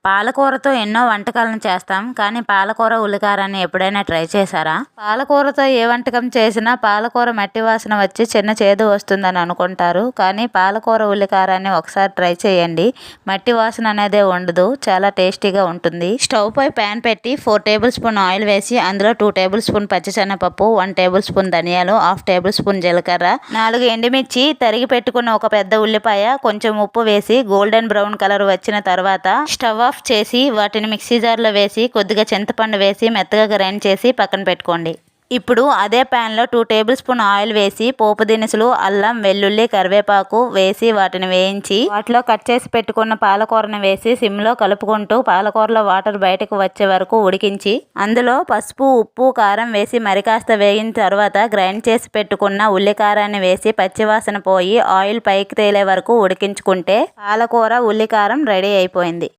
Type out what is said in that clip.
పాలకూరతో ఎన్నో వంటకాలను చేస్తాం, కానీ పాలకూర ఉల్లికారాన్ని ఎప్పుడైనా ట్రై చేశారా? పాలకూరతో ఏ వంటకం చేసినా పాలకూర మట్టి వాసన వచ్చి చిన్న చేదు వస్తుందని అనుకుంటారు, కానీ పాలకూర ఉల్లికారాన్ని ఒకసారి ట్రై చేయండి. మట్టి వాసన అనేదే ఉండదు, చాలా టేస్టీగా ఉంటుంది. స్టవ్ పై ప్యాన్ పెట్టి 4 టేబుల్ స్పూన్ ఆయిల్ వేసి అందులో 2 టేబుల్ స్పూన్ పచ్చిశనగపప్పు, 1 టేబుల్ స్పూన్ ధనియాలు, 1/2 టేబుల్ స్పూన్ జీలకర్ర, 4 ఎండుమిర్చి, తరిగి పెట్టుకున్న ఒక పెద్ద ఉల్లిపాయ, కొంచెం ఉప్పు వేసి గోల్డెన్ బ్రౌన్ కలర్ వచ్చిన తర్వాత స్టవ్ ఆఫ్ చేసి వాటిని మిక్సీ జార్లో వేసి కొద్దిగా చింతపండు వేసి మెత్తగా గ్రైండ్ చేసి పక్కన పెట్టుకోండి. ఇప్పుడు అదే ప్యాన్లో 2 టేబుల్ స్పూన్ ఆయిల్ వేసి పోపు దినుసులు, అల్లం, వెల్లుల్లి, కరివేపాకు వేసి వాటిని వేయించి వాటిలో కట్ చేసి పెట్టుకున్న పాలకూరను వేసి సిమ్లో కలుపుకుంటూ పాలకూరలో వాటర్ బయటకు వచ్చే వరకు ఉడికించి అందులో పసుపు, ఉప్పు, కారం వేసి మరి కాస్త వేగిన తర్వాత గ్రైండ్ చేసి పెట్టుకున్న ఉల్లికారాన్ని వేసి పచ్చివాసన పోయి ఆయిల్ పైకి తేలే వరకు ఉడికించుకుంటే పాలకూర ఉల్లికారం రెడీ అయిపోయింది.